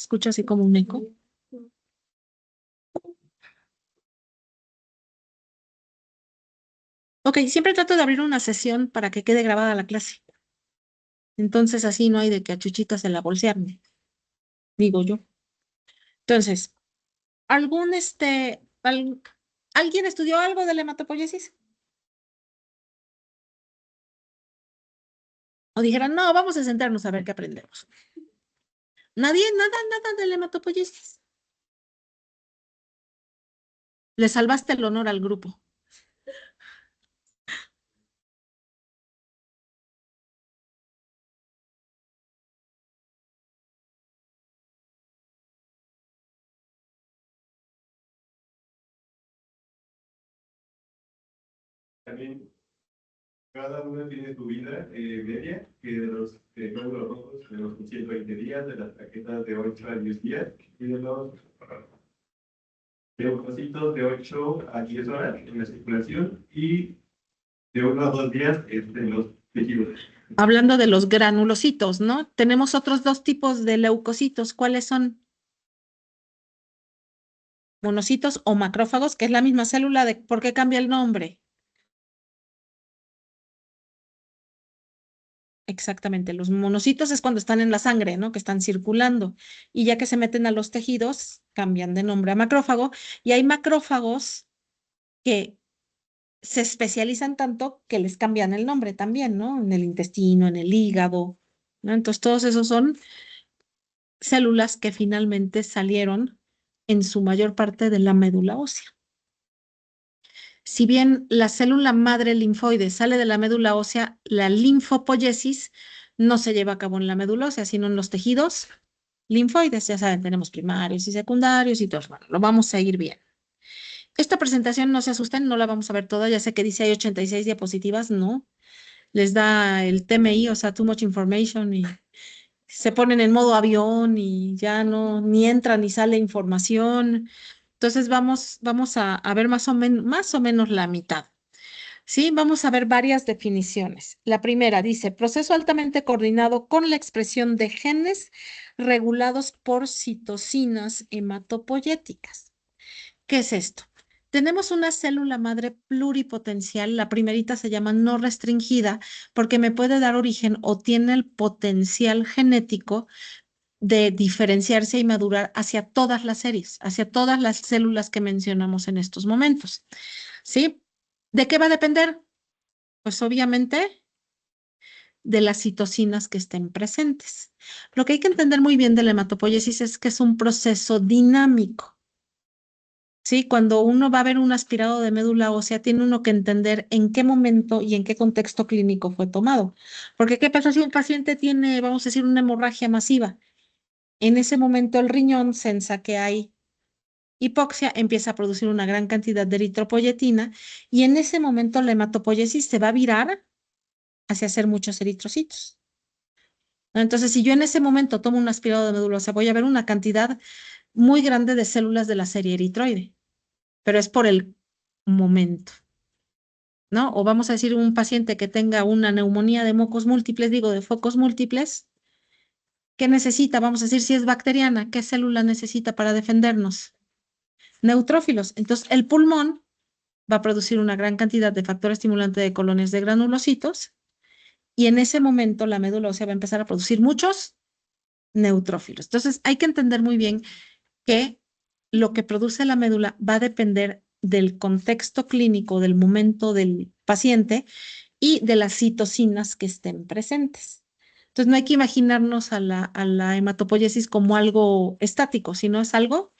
Escucho así como un eco. Ok, siempre trato de abrir una sesión para que quede grabada la clase. Entonces así no hay de que a Chuchita se la bolsearme, digo yo. Entonces, ¿alguien estudió algo de la hematopoiesis? O dijeron, no, vamos a sentarnos a ver qué aprendemos. Nadie, nada de la hematopoiesis. Le salvaste el honor al grupo. También cada una tiene su vida media, que de los glóbulos rojos de los 120 días, de las plaquetas de 8 a 10 días, y de los leucocitos de 8 a 10 horas en la circulación, y de 1 a 2 días en los tejidos. Hablando de los granulocitos, ¿no? Tenemos otros dos tipos de leucocitos. ¿Cuáles son? Monocitos o macrófagos, que es la misma célula de ¿por qué cambia el nombre? Exactamente, los monocitos es cuando están en la sangre, ¿no? Que están circulando. Y ya que se meten a los tejidos, cambian de nombre a macrófago. Y hay macrófagos que se especializan tanto que les cambian el nombre también, ¿no? En el intestino, en el hígado, ¿no? Entonces, todos esos son células que finalmente salieron en su mayor parte de la médula ósea. Si bien la célula madre linfoide sale de la médula ósea, la linfopoiesis no se lleva a cabo en la médula ósea, sino en los tejidos linfoides. Ya saben, tenemos primarios y secundarios y todos. Bueno, lo vamos a ir bien. Esta presentación, no se asusten, no la vamos a ver toda. Ya sé que dice hay 86 diapositivas, no. Les da el TMI, o sea, too much information, y se ponen en modo avión y ya no, ni entra ni sale información. Entonces vamos a ver más o menos la mitad. Sí, vamos a ver varias definiciones. La primera dice, proceso altamente coordinado con la expresión de genes regulados por citocinas hematopoyéticas. ¿Qué es esto? Tenemos una célula madre pluripotencial. La primerita se llama no restringida porque me puede dar origen o tiene el potencial genético de diferenciarse y madurar hacia todas las series, hacia todas las células que mencionamos en estos momentos. ¿Sí? ¿De qué va a depender? Pues obviamente de las citocinas que estén presentes. Lo que hay que entender muy bien de la hematopoiesis es que es un proceso dinámico. Sí, cuando uno va a ver un aspirado de médula ósea, tiene uno que entender en qué momento y en qué contexto clínico fue tomado. Porque, ¿qué pasa si un paciente tiene, vamos a decir, una hemorragia masiva? En ese momento el riñón sensa que hay hipoxia, empieza a producir una gran cantidad de eritropoyetina y en ese momento la hematopoiesis se va a virar hacia hacer muchos eritrocitos. Entonces, si yo en ese momento tomo un aspirado de médula ósea, voy a ver una cantidad muy grande de células de la serie eritroide, pero es por el momento, ¿no? O vamos a decir un paciente que tenga una neumonía de mocos múltiples, digo, de focos múltiples, ¿qué necesita? Vamos a decir si es bacteriana, ¿qué célula necesita para defendernos? Neutrófilos. Entonces, el pulmón va a producir una gran cantidad de factor estimulante de colonias de granulocitos y en ese momento la médula ósea va a empezar a producir muchos neutrófilos. Entonces, hay que entender muy bien que lo que produce la médula va a depender del contexto clínico, del momento del paciente y de las citocinas que estén presentes. Entonces, no hay que imaginarnos a la hematopoiesis como algo estático, sino es algo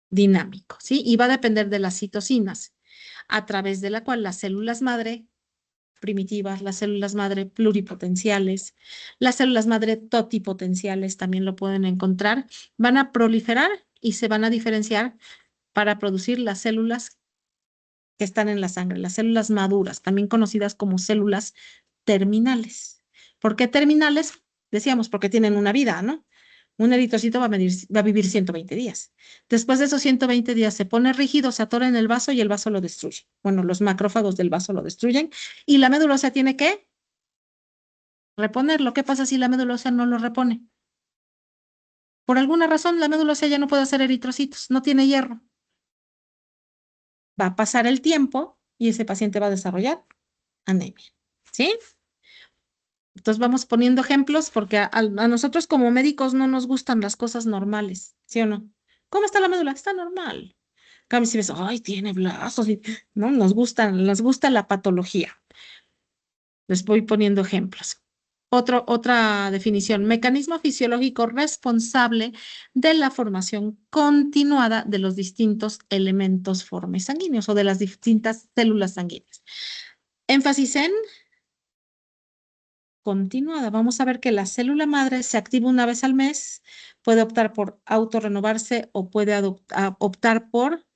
dinámico, ¿sí? Y va a depender de las citocinas, a través de la cual las células madre primitivas, las células madre pluripotenciales, las células madre totipotenciales también lo pueden encontrar, van a proliferar y se van a diferenciar para producir las células que están en la sangre, las células maduras, también conocidas como células terminales. ¿Por qué terminales? Decíamos, porque tienen una vida, ¿no? Un eritrocito va a vivir 120 días. Después de esos 120 días se pone rígido, se atora en el vaso y el vaso lo destruye. Bueno, los macrófagos del vaso lo destruyen y la médula ósea tiene que reponerlo. ¿Qué pasa si la médula ósea no lo repone? Por alguna razón, la médula ósea ya no puede hacer eritrocitos, no tiene hierro. Va a pasar el tiempo y ese paciente va a desarrollar anemia. ¿Sí? Entonces vamos poniendo ejemplos porque a nosotros como médicos no nos gustan las cosas normales, ¿sí o no? ¿Cómo está la médula? Está normal. Cambio si ves, ay, tiene brazos, no, nos gusta la patología. Les voy poniendo ejemplos. Otra definición, mecanismo fisiológico responsable de la formación continuada de los distintos elementos formes sanguíneos o de las distintas células sanguíneas. Énfasis en continuada. Vamos a ver que la célula madre se activa una vez al mes, puede optar por autorrenovarse o puede optar por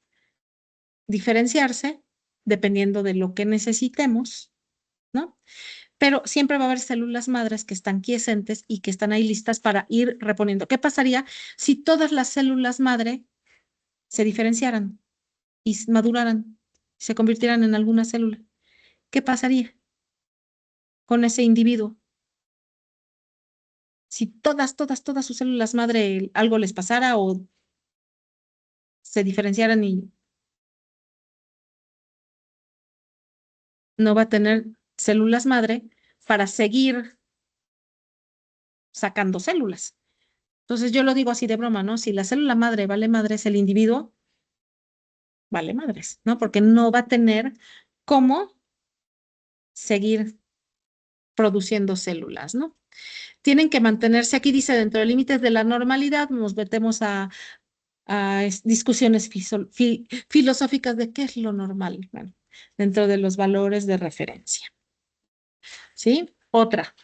diferenciarse dependiendo de lo que necesitemos, ¿no? Pero siempre va a haber células madres que están quiescentes y que están ahí listas para ir reponiendo. ¿Qué pasaría si todas las células madre se diferenciaran y maduraran, se convirtieran en alguna célula? ¿Qué pasaría con ese individuo? Si todas sus células madre algo les pasara o se diferenciaran y no va a tener células madre para seguir sacando células. Entonces yo lo digo así de broma, ¿no? Si la célula madre vale madres, el individuo vale madres, ¿no? Porque no va a tener cómo seguir produciendo células, ¿no? Tienen que mantenerse, aquí dice, dentro de límites de la normalidad, nos metemos a discusiones filosóficas de qué es lo normal, bueno, dentro de los valores de referencia, ¿sí? Otra.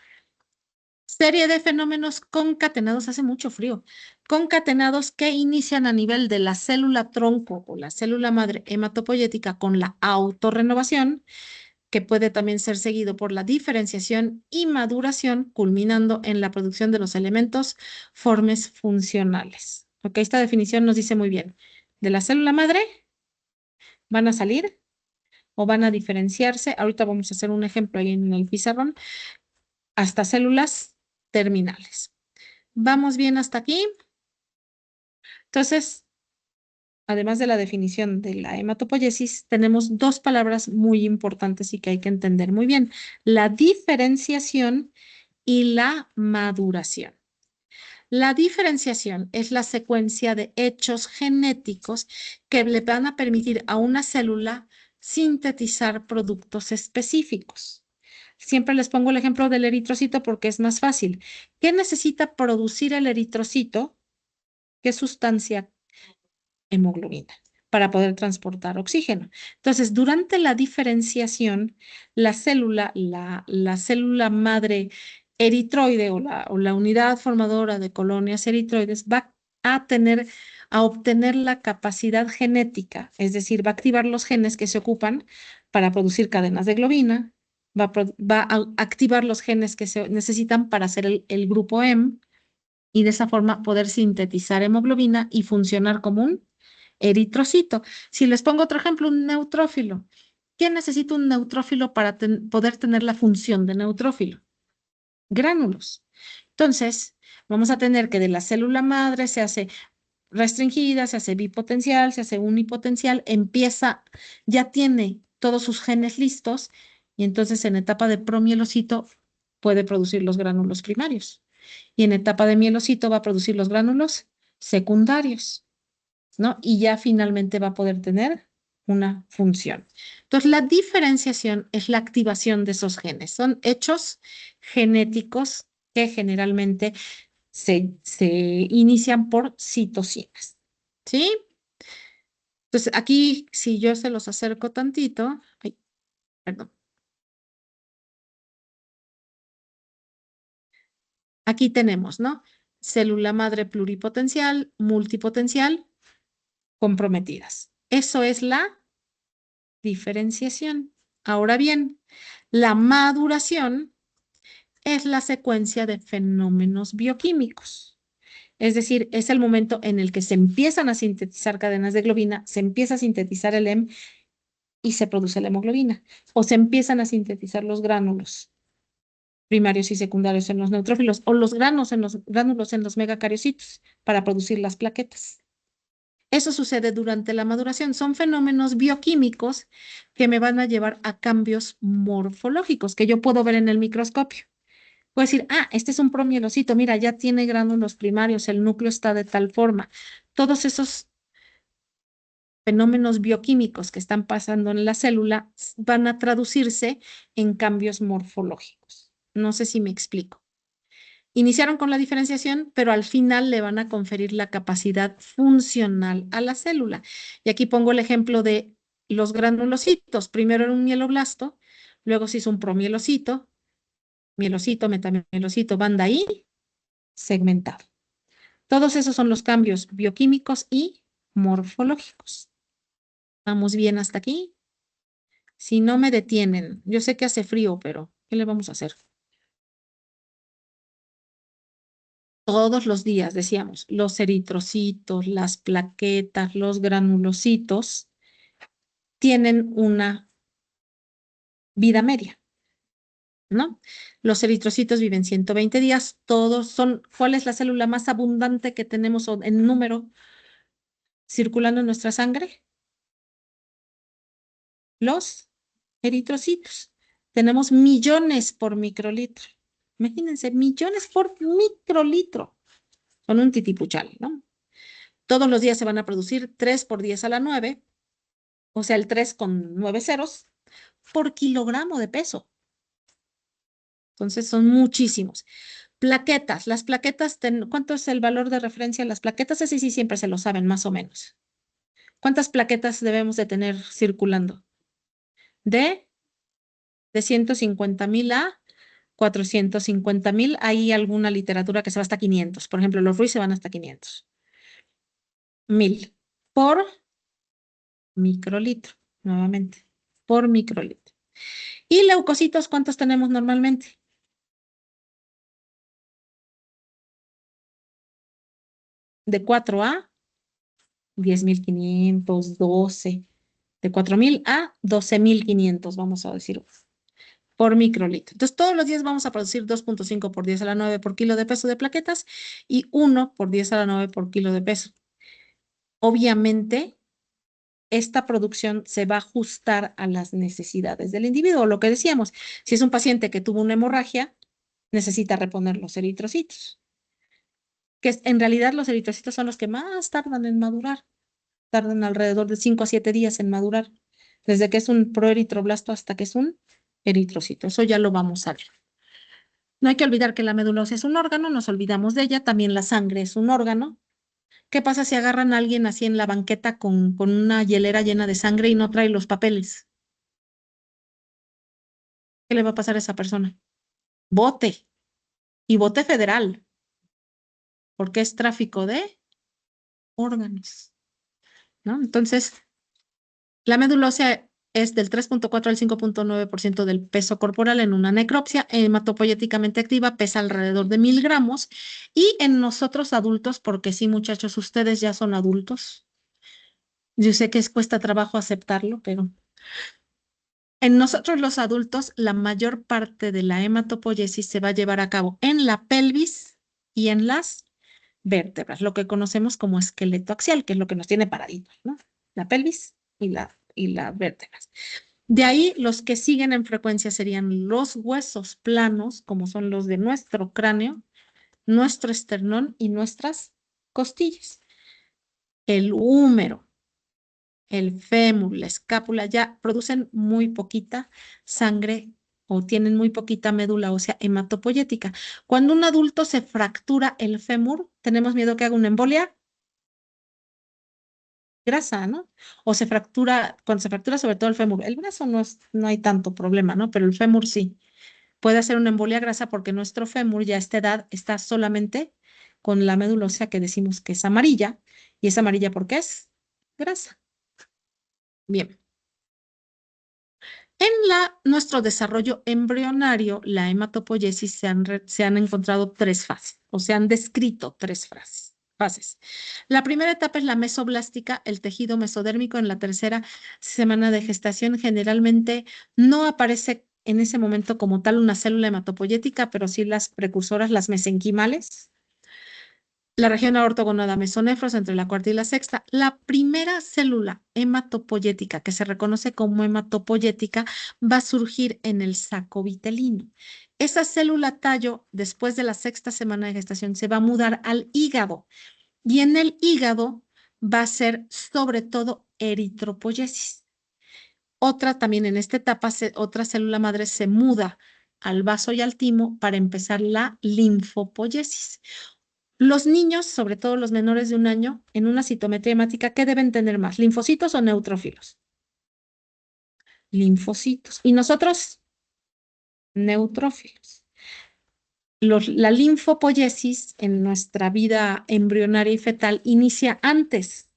Serie de fenómenos concatenados, hace mucho frío, concatenados que inician a nivel de la célula tronco o la célula madre hematopoyética con la autorrenovación, que puede también ser seguido por la diferenciación y maduración, culminando en la producción de los elementos formes funcionales. Ok, esta definición nos dice muy bien. De la célula madre van a salir o van a diferenciarse. Ahorita vamos a hacer un ejemplo ahí en el pizarrón, hasta células terminales. ¿Vamos bien hasta aquí? Entonces, además de la definición de la hematopoiesis, tenemos dos palabras muy importantes y que hay que entender muy bien. La diferenciación y la maduración. La diferenciación es la secuencia de hechos genéticos que le van a permitir a una célula sintetizar productos específicos. Siempre les pongo el ejemplo del eritrocito porque es más fácil. ¿Qué necesita producir el eritrocito? ¿Qué sustancia? Hemoglobina para poder transportar oxígeno. Entonces, durante la diferenciación, la célula madre eritroide o la unidad formadora de colonias eritroides va a a obtener la capacidad genética, es decir, va a activar los genes que se ocupan para producir cadenas de globina, va a activar los genes que se necesitan para hacer el grupo M y de esa forma poder sintetizar hemoglobina y funcionar como un eritrocito. Si les pongo otro ejemplo, un neutrófilo. ¿Qué necesita un neutrófilo para poder tener la función de neutrófilo? Gránulos. Entonces, vamos a tener que de la célula madre se hace restringida, se hace bipotencial, se hace unipotencial, ya tiene todos sus genes listos y entonces en etapa de promielocito puede producir los gránulos primarios y en etapa de mielocito va a producir los gránulos secundarios, ¿no? Y ya finalmente va a poder tener una función. Entonces, la diferenciación es la activación de esos genes. Son hechos genéticos que generalmente se inician por citocinas, ¿sí? Entonces, aquí, si yo se los acerco tantito, ay, perdón. Aquí tenemos, ¿no? Célula madre pluripotencial, multipotencial, comprometidas. Eso es la diferenciación. Ahora bien, la maduración es la secuencia de fenómenos bioquímicos. Es decir, es el momento en el que se empiezan a sintetizar cadenas de globina, se empieza a sintetizar el M y se produce la hemoglobina, o se empiezan a sintetizar los gránulos primarios y secundarios en los neutrófilos, o los gránulos en los megacariocitos para producir las plaquetas. Eso sucede durante la maduración. Son fenómenos bioquímicos que me van a llevar a cambios morfológicos que yo puedo ver en el microscopio. Puedo decir, este es un promielocito, mira, ya tiene gránulos primarios, el núcleo está de tal forma. Todos esos fenómenos bioquímicos que están pasando en la célula van a traducirse en cambios morfológicos. No sé si me explico. Iniciaron con la diferenciación, pero al final le van a conferir la capacidad funcional a la célula. Y aquí pongo el ejemplo de los granulocitos. Primero era un mieloblasto, luego se hizo un promielocito, mielocito, metamielocito, banda I, segmentado. Todos esos son los cambios bioquímicos y morfológicos. ¿Vamos bien hasta aquí? Si no me detienen, yo sé que hace frío, pero ¿qué le vamos a hacer? Todos los días, decíamos, los eritrocitos, las plaquetas, los granulocitos tienen una vida media, ¿no? Los eritrocitos viven 120 días, todos son, ¿cuál es la célula más abundante que tenemos en número circulando en nuestra sangre? Los eritrocitos. Tenemos millones por microlitro. Imagínense, millones por microlitro. Son un titipuchal, ¿no? Todos los días se van a producir 3 por 10 a la 9, o sea, el 3 con 9 ceros, por kilogramo de peso. Entonces son muchísimos. Plaquetas. Las plaquetas, ¿cuánto es el valor de referencia de las plaquetas? Ese sí siempre se lo saben, más o menos. ¿Cuántas plaquetas debemos de tener circulando? De 150,000 a 450,000. Hay alguna literatura que se va hasta 500. Por ejemplo, los Ruiz se van hasta 500. 1000 por microlitro, nuevamente, por microlitro. ¿Y leucocitos cuántos tenemos normalmente? De 4 a 10,500, 12. De 4,000 a 12,500, vamos a decir, por microlitro. Entonces, todos los días vamos a producir 2.5 por 10 a la 9 por kilo de peso de plaquetas y 1 por 10 a la 9 por kilo de peso. Obviamente, esta producción se va a ajustar a las necesidades del individuo. Lo que decíamos, si es un paciente que tuvo una hemorragia, necesita reponer los eritrocitos, que en realidad los eritrocitos son los que más tardan en madurar. Tardan alrededor de 5 a 7 días en madurar, desde que es un proeritroblasto hasta que es un eritrocito. Eso ya lo vamos a ver. No hay que olvidar que la médula ósea es un órgano, nos olvidamos de ella, también la sangre es un órgano. ¿Qué pasa si agarran a alguien así en la banqueta con una hielera llena de sangre y no trae los papeles? ¿Qué le va a pasar a esa persona? Bote, y bote federal, porque es tráfico de órganos, ¿no? Entonces, la médula ósea es del 3.4 al 5.9% del peso corporal en una necropsia, hematopoyéticamente activa, pesa alrededor de 1,000 gramos, y en nosotros adultos, porque sí, muchachos, ustedes ya son adultos, yo sé que cuesta trabajo aceptarlo, pero en nosotros los adultos, la mayor parte de la hematopoiesis se va a llevar a cabo en la pelvis y en las vértebras, lo que conocemos como esqueleto axial, que es lo que nos tiene paraditos, ¿no? La pelvis y las vértebras. De ahí, los que siguen en frecuencia serían los huesos planos, como son los de nuestro cráneo, nuestro esternón y nuestras costillas. El húmero, el fémur, la escápula ya producen muy poquita sangre o tienen muy poquita médula ósea hematopoyética. Cuando un adulto se fractura el fémur, tenemos miedo que haga una embolia, grasa, ¿no? O se fractura, cuando se fractura sobre todo el fémur, el brazo no hay tanto problema, ¿no? Pero el fémur sí. Puede hacer una embolia grasa porque nuestro fémur ya a esta edad está solamente con la médula ósea que decimos que es amarilla. ¿Y es amarilla porque es grasa? Bien. En nuestro desarrollo embrionario, la hematopoiesis se han encontrado 3 fases, o se han descrito 3 fases. La primera etapa es la mesoblástica, el tejido mesodérmico. En la tercera semana de gestación generalmente no aparece en ese momento como tal una célula hematopoyética, pero sí las precursoras, las mesenquimales. La región aortogonada mesonefros entre la cuarta y la sexta. La primera célula hematopoyética que se reconoce como hematopoyética va a surgir en el saco vitelino. Esa célula tallo, después de la sexta semana de gestación, se va a mudar al hígado y en el hígado va a ser sobre todo eritropoyesis. Otra también en esta etapa, otra célula madre se muda al vaso y al timo para empezar la linfopoyesis. Los niños, sobre todo los menores de 1 año, en una citometría hemática, ¿qué deben tener más? ¿Linfocitos o neutrófilos? Linfocitos. ¿Y nosotros? Neutrófilos. La linfopoyesis en nuestra vida embrionaria y fetal inicia antes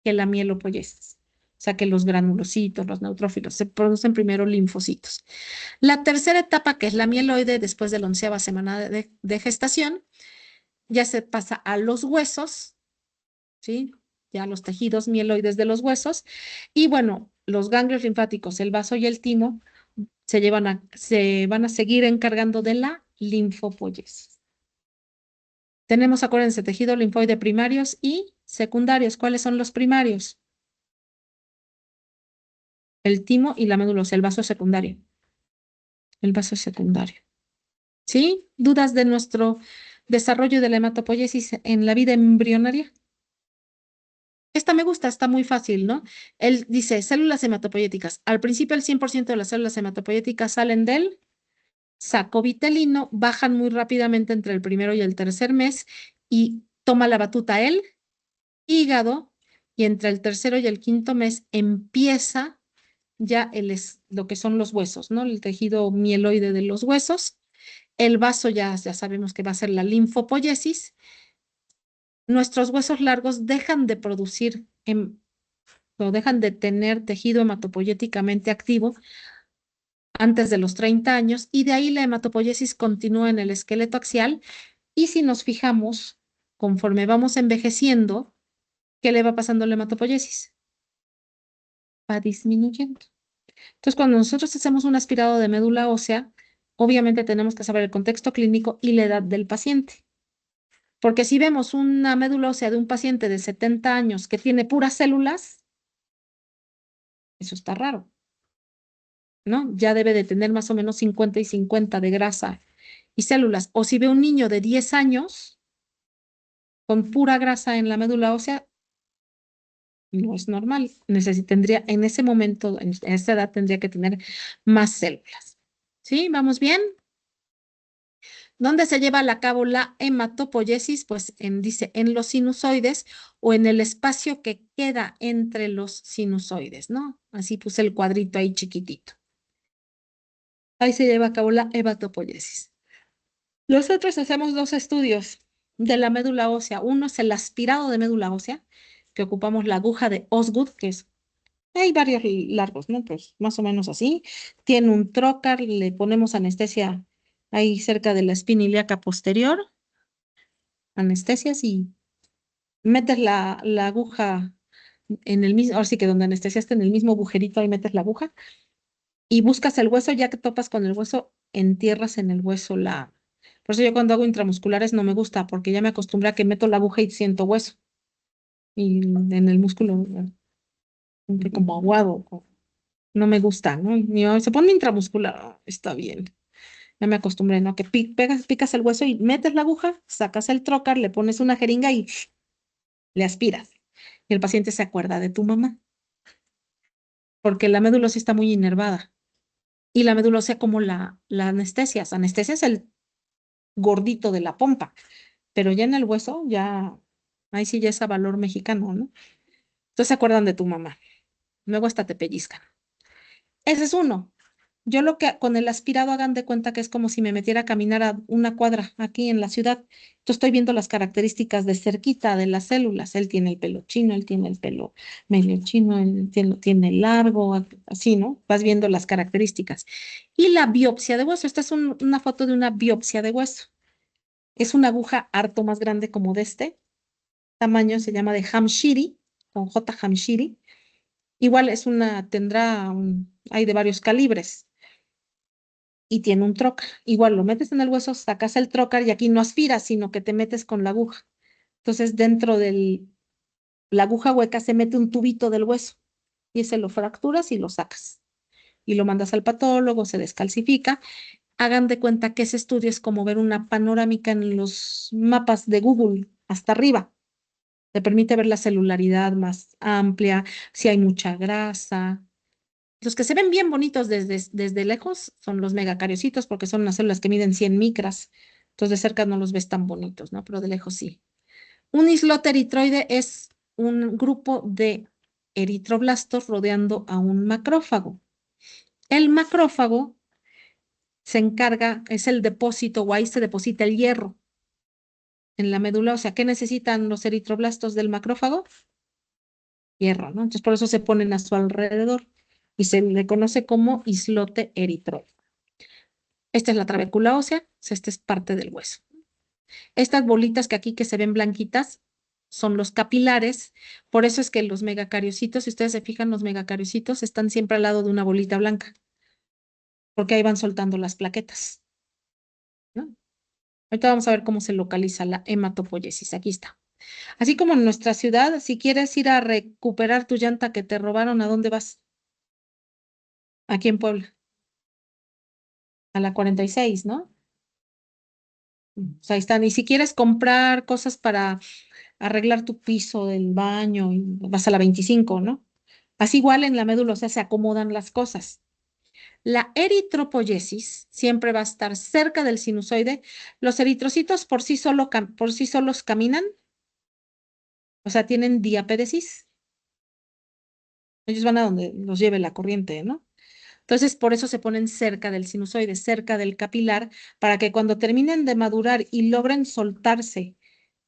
que la mielopoyesis. O sea que los granulocitos, los neutrófilos, se producen primero linfocitos. La tercera etapa, que es la mieloide, después de la 11ª semana de gestación, ya se pasa a los huesos, ¿sí? Ya los tejidos mieloides de los huesos. Y bueno, los ganglios linfáticos, el vaso y el timo, se van a seguir encargando de la linfopoyesis. Tenemos, acuérdense, tejido linfoide primarios y secundarios. ¿Cuáles son los primarios? El timo y la médula ósea, el vaso secundario. El vaso secundario. ¿Sí? ¿Dudas de nuestro desarrollo de la hematopoiesis en la vida embrionaria? Esta me gusta, está muy fácil, ¿no? Él dice células hematopoyéticas. Al principio el 100% de las células hematopoyéticas salen del saco vitelino, bajan muy rápidamente entre el primero y el tercer mes y toma la batuta el hígado y entre el tercero y el quinto mes empieza ya lo que son los huesos, ¿no? El tejido mieloide de los huesos. El vaso ya sabemos que va a ser la linfopoyesis. Nuestros huesos largos dejan de producir o dejan de tener tejido hematopoyéticamente activo antes de los 30 años y de ahí la hematopoyesis continúa en el esqueleto axial y si nos fijamos, conforme vamos envejeciendo, ¿qué le va pasando a la hematopoyesis? Va disminuyendo. Entonces, cuando nosotros hacemos un aspirado de médula ósea, obviamente tenemos que saber el contexto clínico y la edad del paciente. Porque si vemos una médula ósea de un paciente de 70 años que tiene puras células, eso está raro, ¿no? Ya debe de tener más o menos 50 y 50 de grasa y células. O si ve un niño de 10 años con pura grasa en la médula ósea, no es normal. Tendría, en ese momento, en esa edad, tendría que tener más células. ¿Sí? ¿Vamos bien? ¿Dónde se lleva a cabo la hematopoiesis? Pues dice en los sinusoides o en el espacio que queda entre los sinusoides, ¿no? Así puse el cuadrito ahí chiquitito. Ahí se lleva a cabo la hematopoiesis. Nosotros hacemos dos estudios de la médula ósea. Uno es el aspirado de médula ósea, que ocupamos la aguja de Osgood, que es, hay varios largos, ¿no? Pues más o menos así. Tiene un trocar, le ponemos anestesia ahí cerca de la espina ilíaca posterior, anestesias y metes la aguja en el mismo, ahora sí que donde anestesiaste en el mismo agujerito, ahí metes la aguja y buscas el hueso, ya que topas con el hueso, entierras en el hueso la... Por eso yo cuando hago intramusculares no me gusta, porque ya me acostumbré a que meto la aguja y siento hueso. Y en el músculo, como aguado, no me gusta, ¿no? Y mi mamá dice, ponme intramuscular, "Ah, está bien". Ya me acostumbré, ¿no? Que picas el hueso y metes la aguja, sacas el trocar, le pones una jeringa y le aspiras. Y el paciente se acuerda de tu mamá, porque la médula ósea está muy inervada. Y la médula ósea como la anestesias. Anestesia es el gordito de la pompa, pero ya en el hueso, ya, ahí sí ya es a valor mexicano, ¿no? Entonces se acuerdan de tu mamá. Luego hasta te pellizcan. Ese es uno. Yo lo que con el aspirado hagan de cuenta que es como si me metiera a caminar a una cuadra aquí en la ciudad. Yo estoy viendo las características de cerquita de las células. Él tiene el pelo chino, él tiene el pelo medio chino, él tiene largo, así, ¿no? Vas viendo las características. Y la biopsia de hueso. Esta es una foto de una biopsia de hueso. Es una aguja harto más grande como de este tamaño, se llama de Hamshiri, con J Hamshiri. Igual hay de varios calibres. y tiene un trocar. Igual lo metes en el hueso, sacas el trocar y aquí no aspiras, sino que te metes con la aguja. Entonces, dentro de la aguja hueca se mete un tubito del hueso y ese lo fracturas y lo sacas. Y lo mandas al patólogo, se descalcifica. Hagan de cuenta que ese estudio es como ver una panorámica en los mapas de Google hasta arriba. Te permite ver la celularidad más amplia, si hay mucha grasa. Los que se ven bien bonitos desde lejos son los megacariocitos porque son unas células que miden 100 micras. Entonces de cerca no los ves tan bonitos, ¿no? Pero de lejos sí. Un islote eritroide es un grupo de eritroblastos rodeando a un macrófago. El macrófago se encarga, es el depósito o ahí se deposita el hierro en la médula. O sea, ¿qué necesitan los eritroblastos del macrófago? Hierro, ¿no? Entonces por eso se ponen a su alrededor y se le conoce como islote eritroide. Esta es la trabécula ósea, esta es parte del hueso. Estas bolitas que aquí que se ven blanquitas son los capilares, por eso es que los megacariocitos, si ustedes se fijan, los megacariocitos están siempre al lado de una bolita blanca, porque ahí van soltando las plaquetas, ¿no? Ahorita vamos a ver cómo se localiza la hematopoiesis, aquí está. Así como en nuestra ciudad, si quieres ir a recuperar tu llanta que te robaron, ¿a dónde vas? Aquí en Puebla, a la 46, ¿no? O sea, ahí están. Y si quieres comprar cosas para arreglar tu piso del baño, y vas a la 25, ¿no? Así igual en la médula ósea se acomodan las cosas. La eritropoyesis siempre va a estar cerca del sinusoide. Los eritrocitos por sí solos caminan, o sea, tienen diapédesis. Ellos van a donde los lleve la corriente, ¿no? Entonces, por eso se ponen cerca del sinusoide, cerca del capilar, para que cuando terminen de madurar y logren soltarse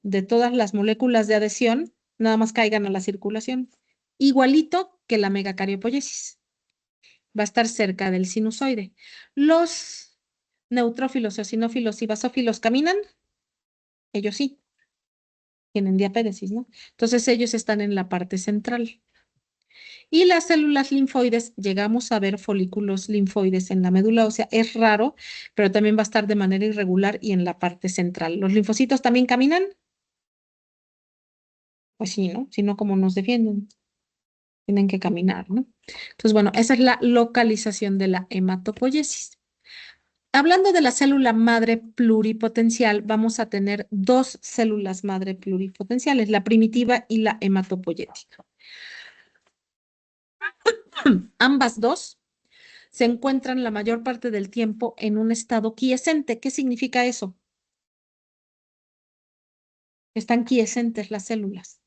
de todas las moléculas de adhesión, nada más caigan a la circulación. Igualito que la megacariopoyesis. Va a estar cerca del sinusoide. Los neutrófilos, eosinófilos y basófilos caminan, ellos sí, tienen diapédesis, ¿no? Entonces ellos están en la parte central. Y las células linfoides, llegamos a ver folículos linfoides en la médula ósea, es raro, pero también va a estar de manera irregular y en la parte central. ¿Los linfocitos también caminan? Pues sí, ¿no? Si no, ¿cómo nos defienden? Tienen que caminar, ¿no? Entonces, bueno, esa es la localización de la hematopoiesis. Hablando de la célula madre pluripotencial, vamos a tener dos células madre pluripotenciales, la primitiva y la hematopoyética. Ambas dos se encuentran la mayor parte del tiempo en un estado quiescente. ¿Qué significa eso? Están quiescentes las células.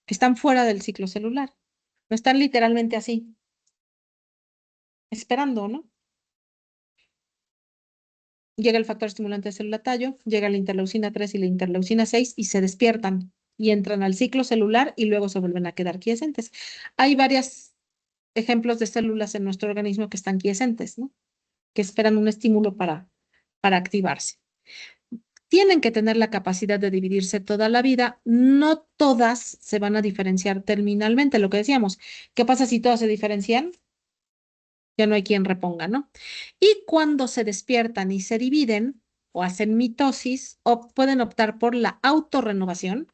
Están fuera del ciclo celular. No están literalmente así, esperando, ¿no? Llega el factor estimulante de célula tallo, llega la interleucina 3 y la interleucina 6 y se despiertan y entran al ciclo celular y luego se vuelven a quedar quiescentes. Hay varios ejemplos de células en nuestro organismo que están quiescentes, ¿no? Que esperan un estímulo para activarse. Tienen que tener la capacidad de dividirse toda la vida. No todas se van a diferenciar terminalmente. Lo que decíamos, ¿qué pasa si todas se diferencian? Ya no hay quien reponga, ¿no? Y cuando se despiertan y se dividen o hacen mitosis, o pueden optar por la autorrenovación,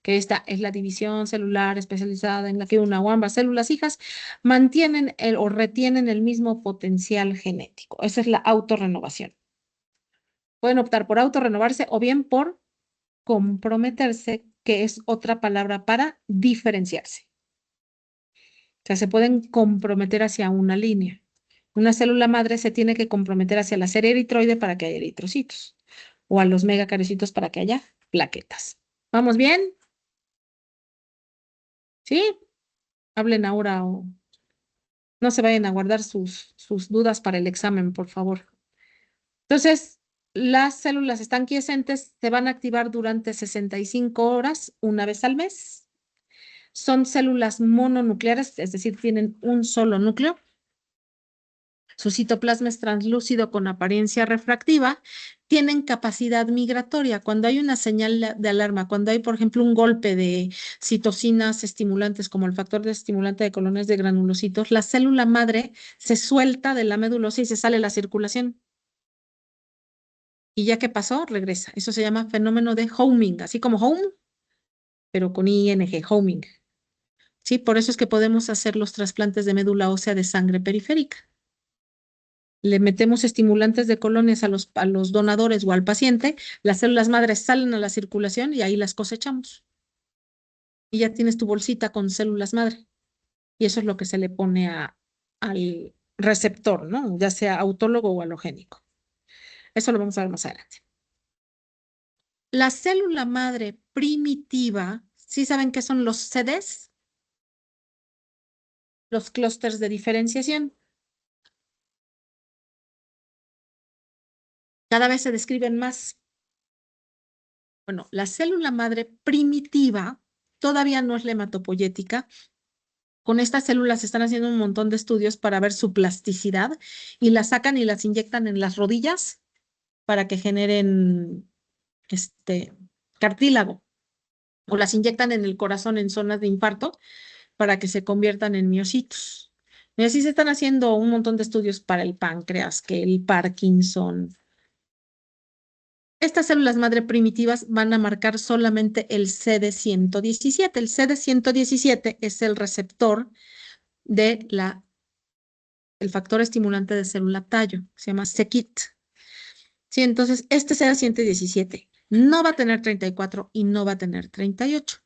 que esta es la división celular especializada en la que una o ambas células hijas mantienen o retienen el mismo potencial genético. Esa es la autorrenovación. Pueden optar por autorrenovarse o bien por comprometerse, que es otra palabra para diferenciarse. O sea, se pueden comprometer hacia una línea. Una célula madre se tiene que comprometer hacia la serie eritroide para que haya eritrocitos o a los megacaricitos para que haya plaquetas. ¿Vamos bien? ¿Sí? Hablen ahora o no se vayan a guardar sus dudas para el examen, por favor. Entonces, las células están quiescentes, se van a activar durante 65 horas, una vez al mes. Son células mononucleares, es decir, tienen un solo núcleo. su citoplasma es translúcido con apariencia refractiva, tienen capacidad migratoria. Cuando hay una señal de alarma, cuando hay, por ejemplo, un golpe de citocinas estimulantes como el factor de estimulante de colonias de granulocitos, la célula madre se suelta de la medulosa y se sale a la circulación. Y ya que pasó, regresa. Eso se llama fenómeno de homing, así como home, pero con ing, homing. Sí, por eso es que podemos hacer los trasplantes de médula ósea de sangre periférica. Le metemos estimulantes de colonias a los donadores o al paciente, las células madres salen a la circulación y ahí las cosechamos. Y ya tienes tu bolsita con células madre. Y eso es lo que se le pone al receptor, ¿no? Ya sea autólogo o halogénico. Eso lo vamos a ver más adelante. La célula madre primitiva, ¿sí saben qué son los CDs? Los clústeres de diferenciación. Cada vez se describen más. Bueno, la célula madre primitiva todavía no es la hematopoyética. Con estas células se están haciendo un montón de estudios para ver su plasticidad y las sacan y las inyectan en las rodillas para que generen cartílago o las inyectan en el corazón en zonas de infarto para que se conviertan en miocitos. Y así se están haciendo un montón de estudios para el páncreas, que el Parkinson. Estas células madre primitivas van a marcar solamente el CD117. El CD117 es el receptor de el factor estimulante de célula tallo, se llama c-KIT. Sí, entonces este CD117 no va a tener 34 y no va a tener 38.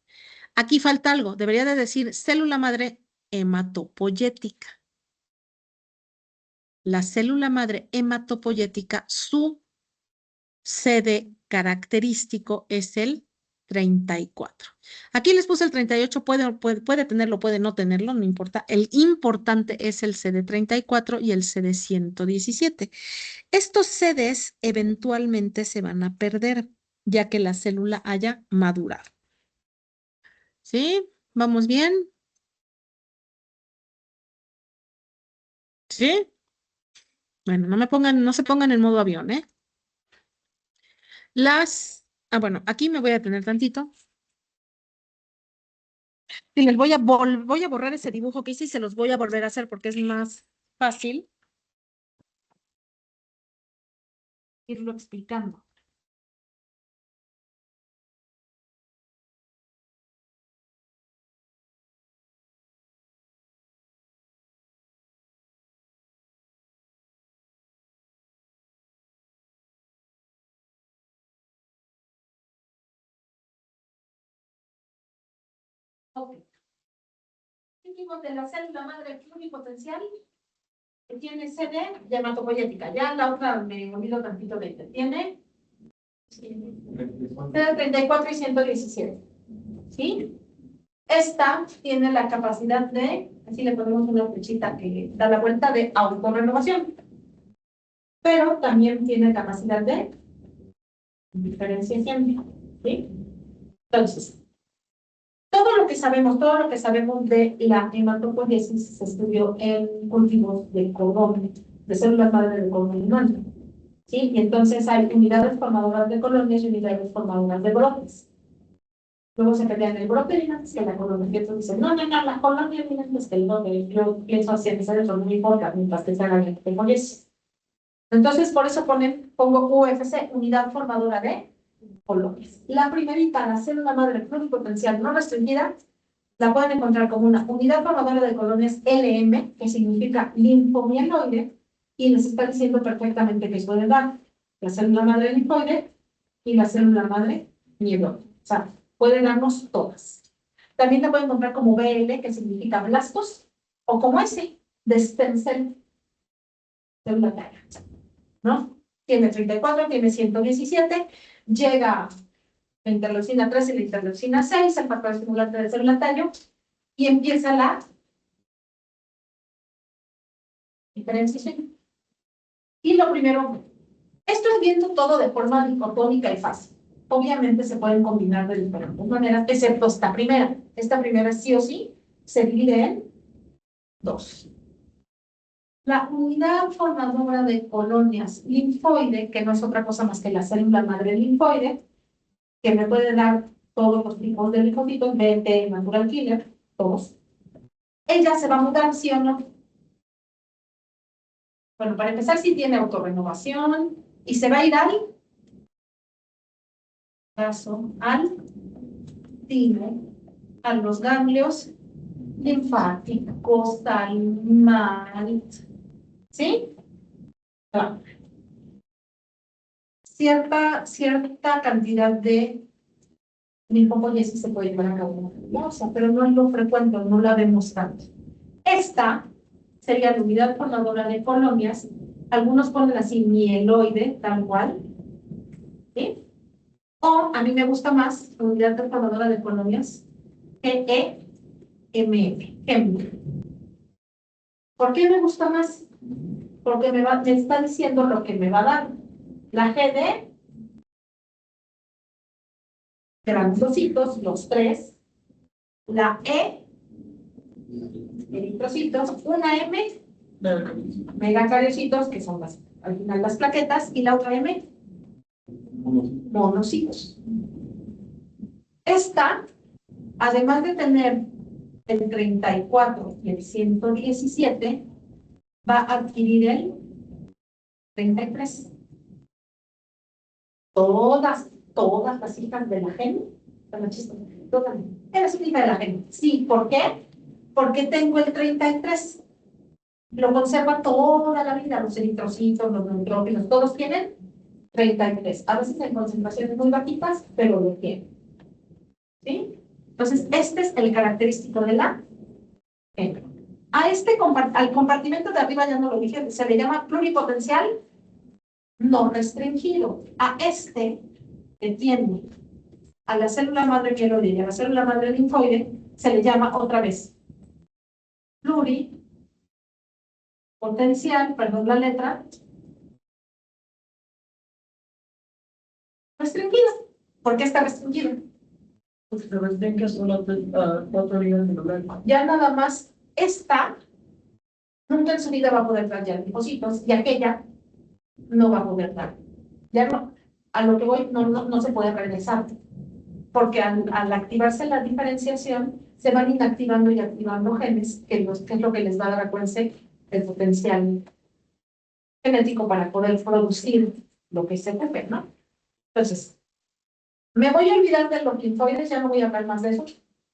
Aquí falta algo, debería de decir célula madre hematopoyética. La célula madre hematopoyética, su CD característico es el 34. Aquí les puse el 38, puede tenerlo, puede no tenerlo, no importa. El importante es el CD34 y el CD117. Estos CDs eventualmente se van a perder, ya que la célula haya madurado. ¿Sí? ¿Vamos bien? ¿Sí? Bueno, no se pongan en modo avión, ¿eh? Bueno, aquí me voy a detener tantito. Y les voy a borrar ese dibujo que hice y se los voy a volver a hacer porque es más fácil irlo explicando. Ok. Dijimos de la célula madre pluripotencial que tiene CD de hematopoyética. Ya la otra me olvido tantito de ella. Tiene CD 34 y 117. ¿Sí? Esta tiene la capacidad de, así le ponemos una flechita que da la vuelta de autorrenovación. Pero también tiene capacidad de diferenciación. ¿Sí? Entonces, todo lo que sabemos de la hematopoiesis se estudió en cultivos de cordón, de células madre de cordón humano. ¿Sí? Y entonces hay unidades formadoras de colonias y unidades formadoras de brotes. Luego se pelean el brote y antes que la colonia. Y entonces dicen, no, la colonia, miren, pues que el brote. Yo pienso así, en esa son muy pocas, mientras que se hagan la hematopoiesis. Entonces, por eso pongo UFC, unidad formadora de colonias. La primerita, la célula madre pluripotencial no restringida, la pueden encontrar como una unidad formadora de colonias LM, que significa linfomienoide, y les está diciendo perfectamente que puede dar la célula madre linfoide y la célula madre mieloide. O sea, puede darnos todas. También la pueden encontrar como BL, que significa blastos, o como S, de stem cell, célula tallo, ¿no? Tiene 34, tiene 117, llega la interleucina 3 y la interleucina 6, el factor estimulante de célula tallo, y empieza la diferenciación. Y lo primero, esto es viendo todo de forma dicotómica y fácil. Obviamente se pueden combinar de diferentes maneras, excepto esta primera. Esta primera sí o sí se divide en dos. La unidad formadora de colonias linfoide, que no es otra cosa más que la célula madre linfoide, que me puede dar todos los tipos de linfocitos, B, T, natural killer, todos. Ella se va a mudar, ¿sí o no? Bueno, para empezar, sí tiene autorrenovación y se va a ir al brazo, al timo, a los ganglios linfáticos, al mal, ¿sí? Claro. Cierta cantidad de linfopoiesis se puede llevar a cabo en la nebulosa, pero no es lo frecuente, no la vemos tanto. Esta sería la unidad formadora de colonias. Algunos ponen así mieloide, tal cual, ¿sí? O a mí me gusta más la unidad formadora de colonias, GEMF. ¿Por qué me gusta más? Porque me está diciendo lo que me va a dar. La GD, granulocitos, los tres. La E, eritrocitos. Una M, megacariocitos, que son al final las plaquetas. Y la otra M, monocitos. Esta, además de tener el 34 y el 117, va a adquirir el 33. Todas las hijas de la gen, todas, eres hija de la gen. Sí, ¿por qué? Porque tengo el 33. Lo conserva toda la vida, los eritrocitos, los neutrófilos, todos tienen 33. A veces en concentraciones muy bajitas, pero lo tienen. ¿Sí? Entonces, este es el característico de la gen. Al compartimento de arriba ya no lo dije, se le llama pluripotencial no restringido. A este que tiene a la célula madre mieloide y a la célula madre linfoide se le llama otra vez pluripotencial, perdón la letra, restringido. ¿Por qué está restringido? Porque se restringe solo a 4 días de lugar. Ya nada más esta nunca en su vida va a poder dar ya linfocitos y aquella no va a poder dar. Ya no, a lo que voy no se puede regresar, porque al activarse la diferenciación se van inactivando y activando genes, que es lo que les va a dar, acuérdense, el potencial genético para poder producir lo que se ocupe, ¿no? Entonces, me voy a olvidar de los linfoides, ya no voy a hablar más de eso,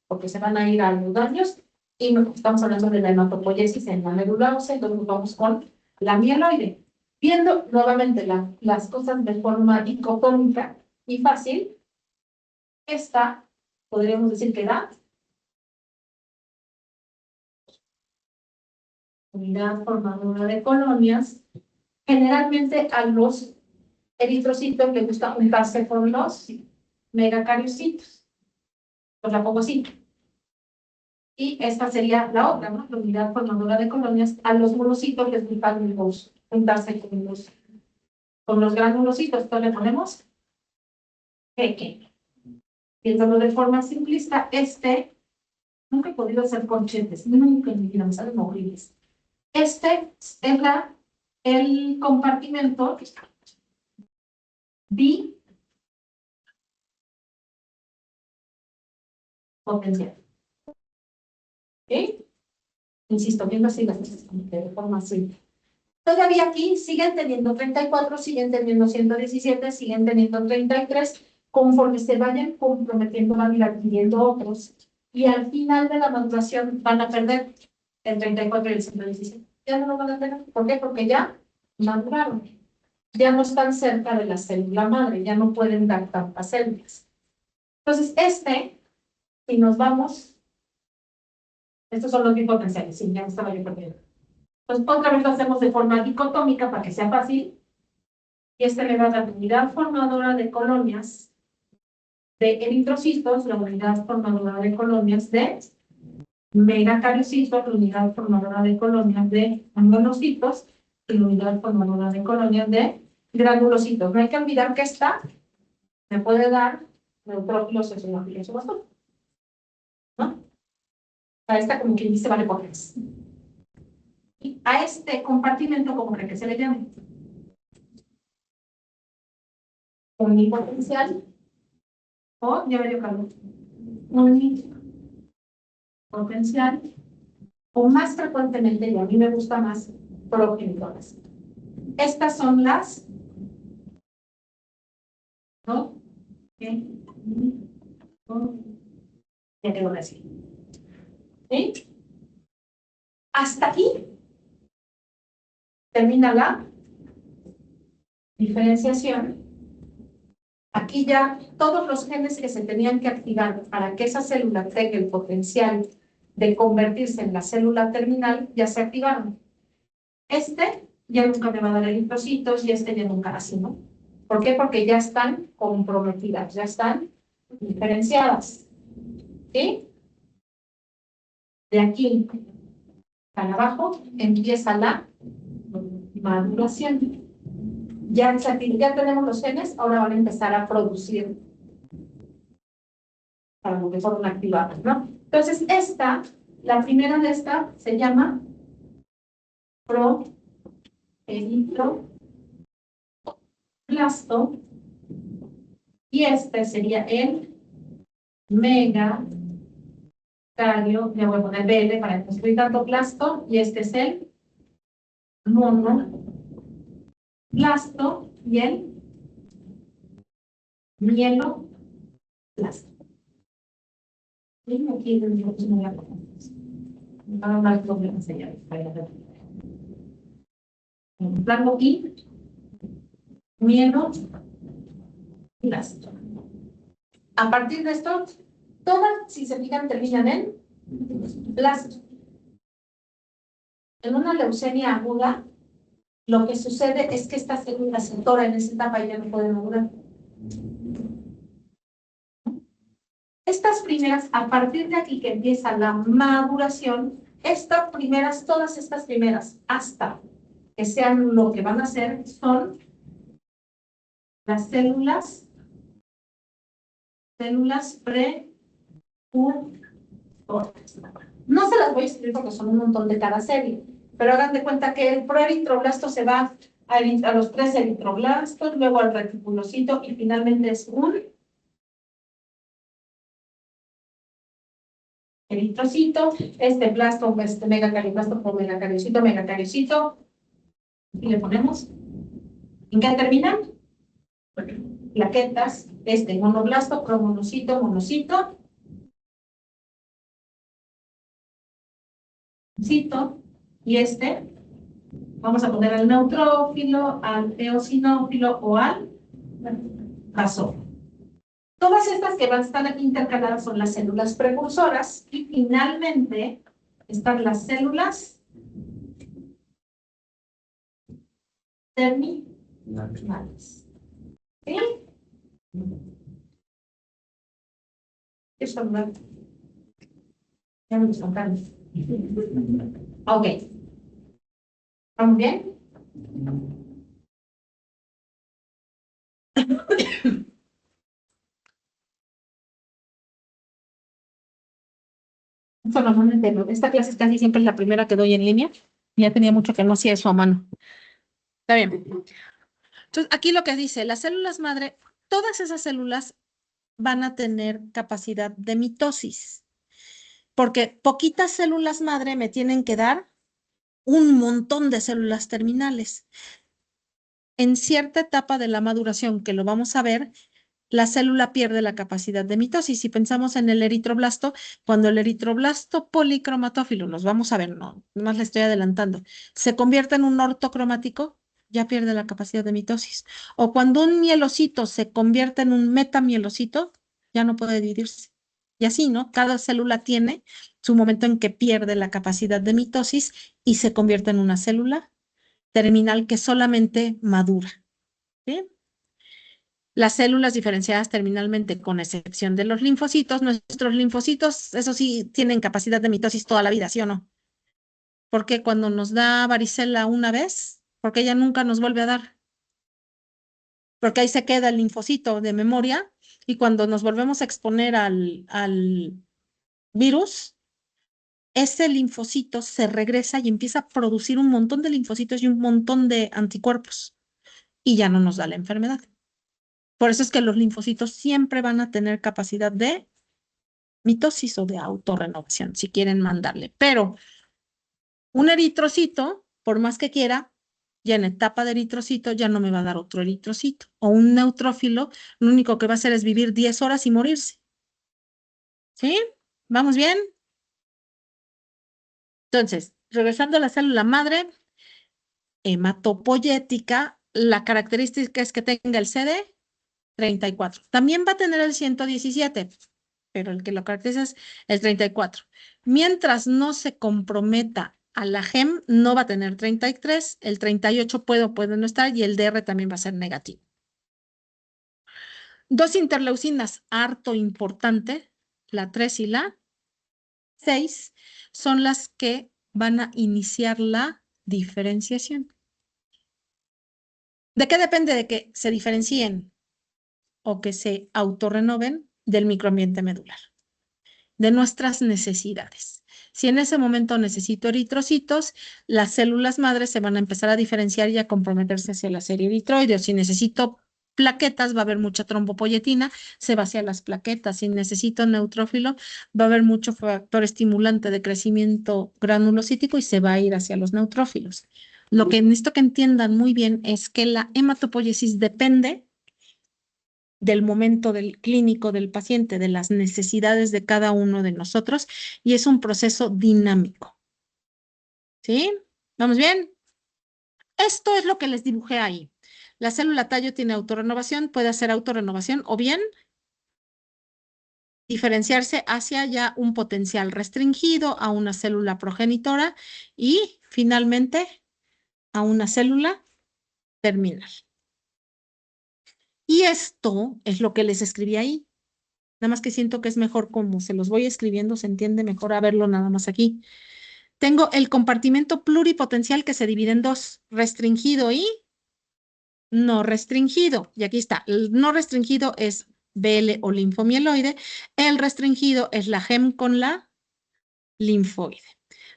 porque se van a ir a los daños, y estamos hablando de la hematopoiesis en la médula ósea, entonces vamos con la mieloide. Viendo nuevamente las cosas de forma dicotómica y fácil, esta podríamos decir que da unidad formadora de colonias. Generalmente a los eritrocitos les gusta juntarse con los megacariocitos, con la fogosita. Y esta sería la otra, ¿no? La unidad formadora de colonias. A los monocitos les gusta juntarse con los granulocitos. Entonces le ponemos pequeño. Viéndolo de forma simplista, nunca he podido hacer conchetes, nunca en mi vida me salen horribles. Es el compartimento bipotencial. ¿Ok? Insisto, viendo así las cosas de forma simple. Todavía aquí siguen teniendo 34, siguen teniendo 117, siguen teniendo 33, conforme se vayan comprometiendo van a ir adquiriendo otros, y al final de la maduración van a perder el 34 y el 117. Ya no lo van a tener. ¿Por qué? Porque ya maduraron. Ya no están cerca de la célula madre, ya no pueden dar tantas células. Entonces, si nos vamos, estos son los bipotenciales, sí, ya estaba yo perdiendo. Entonces, otra vez lo hacemos de forma dicotómica para que sea fácil. Y me va a dar la unidad formadora de colonias de eritrocitos, la unidad formadora de colonias de megacariocitos, la unidad formadora de colonias de monocitos y la unidad formadora de colonias de granulocitos. No hay que olvidar que esta me puede dar neutrófilos, eosinófilos y basófilos, ¿no? A esta, como quien dice, vale por 3. A este compartimento, ¿cómo cree que se le llama? Unipotencial o, ya me dio calor, unipotencial o más frecuentemente, y a mí me gusta más, progenitoras. Estas son las, ¿no? Ya tengo que decir. ¿Sí? Hasta aquí termina la diferenciación. Aquí ya todos los genes que se tenían que activar para que esa célula tenga el potencial de convertirse en la célula terminal ya se activaron. Este ya nunca me va a dar eritrocitos y este ya nunca así, ¿no? ¿Por qué? Porque ya están comprometidas, ya están diferenciadas. ¿Sí? De aquí para abajo empieza la maduración. Ya tenemos los genes, ahora van a empezar a producir para lo que fueron activados, ¿no? Entonces, la primera de esta se llama proeritroplasto y este sería el megacarioplasto. Le voy a poner BL para que no esté tanto plasto y este es el monoblasto y el mieloplasto. Y aquí no voy a poner. Van a dar problemas allá. Blanco y mieloplasto. A partir de esto, todas, si se fijan, terminan en blasto. En una leucemia aguda, lo que sucede es que esta célula se atora en esa etapa y ya no puede madurar. Estas primeras, a partir de aquí que empieza la maduración, todas estas primeras, hasta que sean lo que van a ser, son las células precursores. No se las voy a escribir porque son un montón de cada serie, pero hagan de cuenta que el proeritroblasto se va a los 3 eritroblastos, luego al reticulocito y finalmente es un eritrocito, blasto, megacarioplasto por megacariocito, y le ponemos. ¿En qué terminan? Plaquetas, monoblasto, promonocito, monocito, y vamos a poner al neutrófilo, al eosinófilo o al basófilo. Todas estas que van a estar aquí intercaladas son las células precursoras y finalmente están las células terminales. ¿Sí? Eso no. Ya me lo sacaron. Ok. ¿Vamos bien? Esto normalmente, esta clase es casi siempre la primera que doy en línea. Ya tenía mucho que no hacía eso a mano. Está bien. Entonces, aquí lo que dice, las células madre, todas esas células van a tener capacidad de mitosis, porque poquitas células madre me tienen que dar un montón de células terminales. En cierta etapa de la maduración, que lo vamos a ver, la célula pierde la capacidad de mitosis. Si pensamos en el eritroblasto, cuando el eritroblasto policromatófilo, los vamos a ver, no, más le estoy adelantando, se convierte en un ortocromático, ya pierde la capacidad de mitosis. O cuando un mielocito se convierte en un metamielocito, ya no puede dividirse. Y así, ¿no? Cada célula tiene su momento en que pierde la capacidad de mitosis y se convierte en una célula terminal que solamente madura. ¿Sí? Las células diferenciadas terminalmente, con excepción de los linfocitos, nuestros linfocitos, eso sí, tienen capacidad de mitosis toda la vida, ¿sí o no? Porque cuando nos da varicela una vez, porque ella nunca nos vuelve a dar, porque ahí se queda el linfocito de memoria y cuando nos volvemos a exponer al virus, ese linfocito se regresa y empieza a producir un montón de linfocitos y un montón de anticuerpos y ya no nos da la enfermedad. Por eso es que los linfocitos siempre van a tener capacidad de mitosis o de autorrenovación, si quieren mandarle. Pero un eritrocito, por más que quiera, ya en etapa de eritrocito ya no me va a dar otro eritrocito. O un neutrófilo, lo único que va a hacer es vivir 10 horas y morirse. ¿Sí? ¿Vamos bien? Entonces, regresando a la célula madre, hematopoyética, la característica es que tenga el CD34. También va a tener el 117, pero el que lo caracteriza es el 34. Mientras no se comprometa a la GEM, no va a tener 33, el 38 puede o puede no estar y el DR también va a ser negativo. Dos interleucinas harto importante, la 3 y la 6, son las que van a iniciar la diferenciación. ¿De qué depende de que se diferencien o que se autorrenoven? Del microambiente medular, de nuestras necesidades. Si en ese momento necesito eritrocitos, las células madres se van a empezar a diferenciar y a comprometerse hacia la serie eritroide. Si necesito plaquetas, va a haber mucha trombopoyetina, se va hacia las plaquetas. Si necesito neutrófilo, va a haber mucho factor estimulante de crecimiento granulocítico y se va a ir hacia los neutrófilos. Lo que necesito que entiendan muy bien es que la hematopoiesis depende del momento del clínico del paciente, de las necesidades de cada uno de nosotros, y es un proceso dinámico. ¿Sí? ¿Vamos bien? Esto es lo que les dibujé ahí. La célula tallo tiene autorrenovación, puede hacer autorrenovación o bien diferenciarse hacia ya un potencial restringido, a una célula progenitora y finalmente a una célula terminal. Y esto es lo que les escribí ahí. Nada más que siento que es mejor como se los voy escribiendo, se entiende mejor a verlo nada más aquí. Tengo el compartimento pluripotencial que se divide en dos, restringido y no restringido. Y aquí está, el no restringido es BL o linfomieloide, el restringido es la GEM con la linfoide.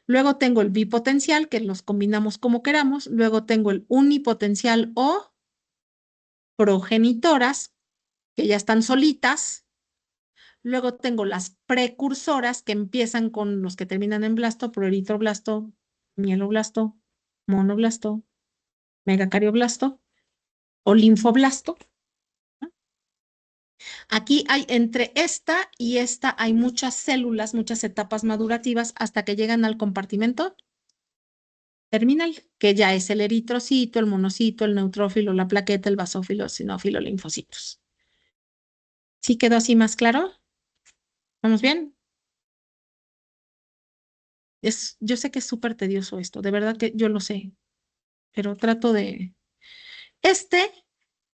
Luego tengo el bipotencial, que los combinamos como queramos. Luego tengo el unipotencial o progenitoras, que ya están solitas. Luego tengo las precursoras que empiezan con los que terminan en blasto, proeritroblasto, mieloblasto, monoblasto, megacardioblasto o linfoblasto. Aquí hay entre esta y esta hay muchas células, muchas etapas madurativas hasta que llegan al compartimento terminal, que ya es el eritrocito, el monocito, el neutrófilo, la plaqueta, el basófilo, sinófilo, linfocitos. ¿Sí quedó así más claro? ¿Vamos bien? Yo sé que es súper tedioso esto, de verdad que yo lo sé, pero trato de... Este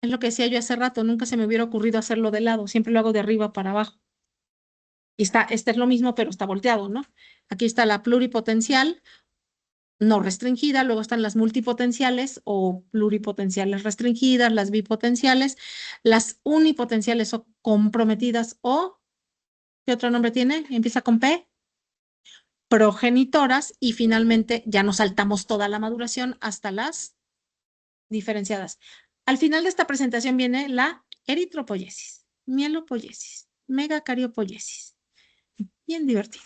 es lo que decía yo hace rato, nunca se me hubiera ocurrido hacerlo de lado, siempre lo hago de arriba para abajo. Y este es lo mismo, pero está volteado, ¿no? Aquí está la pluripotencial no restringida, luego están las multipotenciales o pluripotenciales restringidas, las bipotenciales, las unipotenciales o comprometidas o, ¿qué otro nombre tiene? Empieza con P, progenitoras y finalmente ya nos saltamos toda la maduración hasta las diferenciadas. Al final de esta presentación viene la eritropoiesis, mielopoiesis, megacariopoiesis. Bien divertido.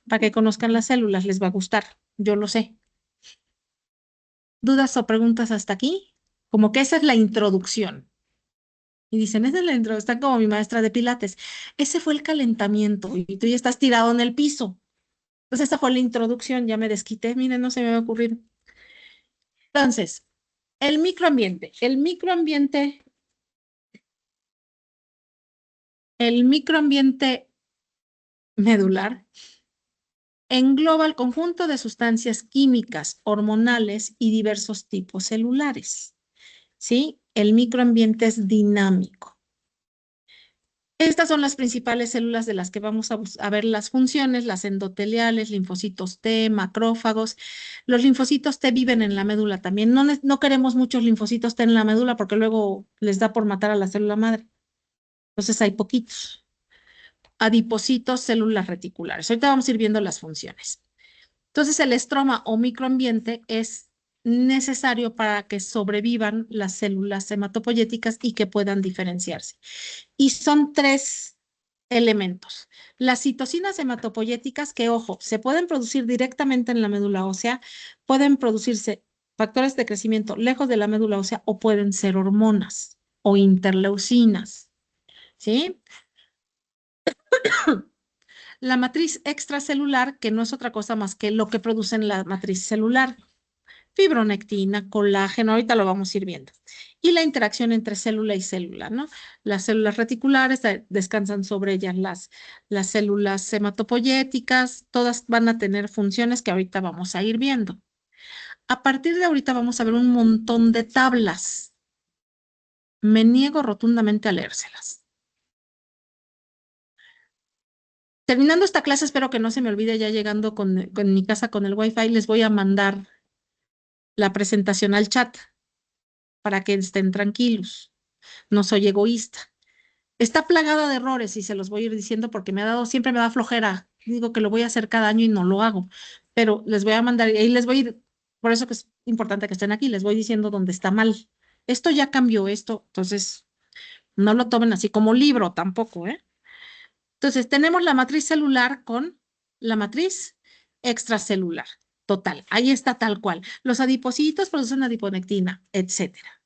Para que conozcan las células, les va a gustar, yo lo sé. ¿Dudas o preguntas hasta aquí? Como que esa es la introducción. Y dicen, esa es la introducción, está como mi maestra de pilates. Ese fue el calentamiento y tú ya estás tirado en el piso. Entonces, esta fue la introducción, ya me desquité, miren, no se me había ocurrido. Entonces, el microambiente. El microambiente medular engloba el conjunto de sustancias químicas, hormonales y diversos tipos celulares. ¿Sí? El microambiente es dinámico. Estas son las principales células de las que vamos a ver las funciones, las endoteliales, linfocitos T, macrófagos. Los linfocitos T viven en la médula también. No queremos muchos linfocitos T en la médula porque luego les da por matar a la célula madre. Entonces hay poquitos. Adipocitos, células reticulares. Ahorita vamos a ir viendo las funciones. Entonces, el estroma o microambiente es necesario para que sobrevivan las células hematopoyéticas y que puedan diferenciarse. Y son tres elementos. Las citocinas hematopoyéticas, que ojo, se pueden producir directamente en la médula ósea, pueden producirse factores de crecimiento lejos de la médula ósea o pueden ser hormonas o interleucinas, ¿sí? La matriz extracelular, que no es otra cosa más que lo que produce en la matriz celular, fibronectina, colágeno, ahorita lo vamos a ir viendo. Y la interacción entre célula y célula, ¿no? Las células reticulares descansan sobre ellas las células hematopoyéticas, todas van a tener funciones que ahorita vamos a ir viendo. A partir de ahorita vamos a ver un montón de tablas. Me niego rotundamente a leérselas. Terminando esta clase, espero que no se me olvide ya llegando con mi casa con el Wi-Fi, les voy a mandar la presentación al chat para que estén tranquilos. No soy egoísta. Está plagada de errores y se los voy a ir diciendo porque siempre me da flojera. Digo que lo voy a hacer cada año y no lo hago, pero les voy a mandar y ahí les voy a ir, por eso que es importante que estén aquí, les voy diciendo dónde está mal. Esto ya cambió esto, entonces no lo tomen así como libro tampoco, ¿eh? Entonces tenemos la matriz celular con la matriz extracelular. Total, ahí está tal cual. Los adipocitos producen adiponectina, etcétera.